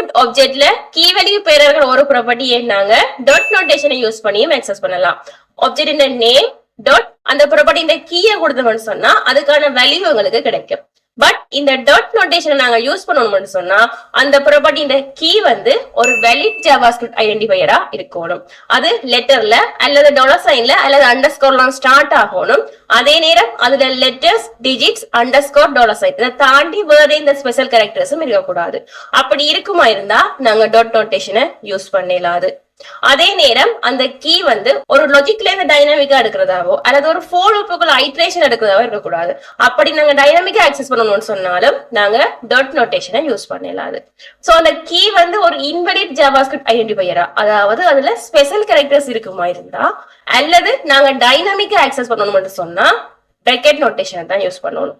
Input ஆப்ஜெக்ட்ல key value பெயர்கள் ஒரு ப்ராப்பர்ட்டியை நாங்க டாட் நோட்டேஷனை யூஸ் பண்ணியும் ஆக்சஸ் பண்ணலாம். ஆப்ஜெக்ட் நேம் டாட் அந்த ப்ராப்பர்ட்டி கீயை கொடுத்தோம்னு சொன்னா அதுக்கான வேல்யூ உங்களுக்கு கிடைக்கும். பட் இந்த டாட் நோட்டேஷனை நாங்க யூஸ் பண்ணணும்னு சொன்னா அந்த ப்ராப்பர்ட்டி கீ ஒரு வேலிட் ஜாவாஸ்கிரிப்ட் ஐடென்டிஃபையரா இருக்கணும். அது லெட்டர்ல அல்லது டாலர் சைன்ல அல்லது அண்டர்ஸ்கோர்லாம் ஸ்டார்ட் ஆகணும். அதே நேரம் அதுல letters, digits, underscore, dollar sign இதை தாண்டி வேற இந்த ஸ்பெஷல் கேரக்டர்ஸும் இருக்கக்கூடாது. அப்படி இருக்குமா இருந்தா நாங்க டாட் நோட்டேஷனை யூஸ் பண்ணலாது. அதே நேரம் அந்த கீ ஒரு லாஜிக்ல இருந்து டைனாமிக்கா எடுக்கிறதாவோ அல்லது ஒரு ஃபோர் லூப்புக்குள்ள ஐட்ரேஷன் எடுக்கிறதாவோ இருக்கக்கூடாது. அப்படி நாங்க டைனாமிக்கா ஆக்சஸ் பண்ணணும்னு சொன்னாலும் நாங்க டாட் நோட்டேஷனை யூஸ் பண்ணலாது. சோ அந்த கீ ஒரு இன்வெலிட் ஜாவாஸ்கிரிப்ட் ஐடென்டிஃபையரா, அதாவது அதுல ஸ்பெஷல் கேரக்டர்ஸ் இருக்குமா இருந்தா அல்லது நாங்க டைனாமிக்கா ஆக்சஸ் பண்ணணும்னு சொன்னா பிராக்கெட் நோட்டேஷனை தான் யூஸ் பண்ணணும்.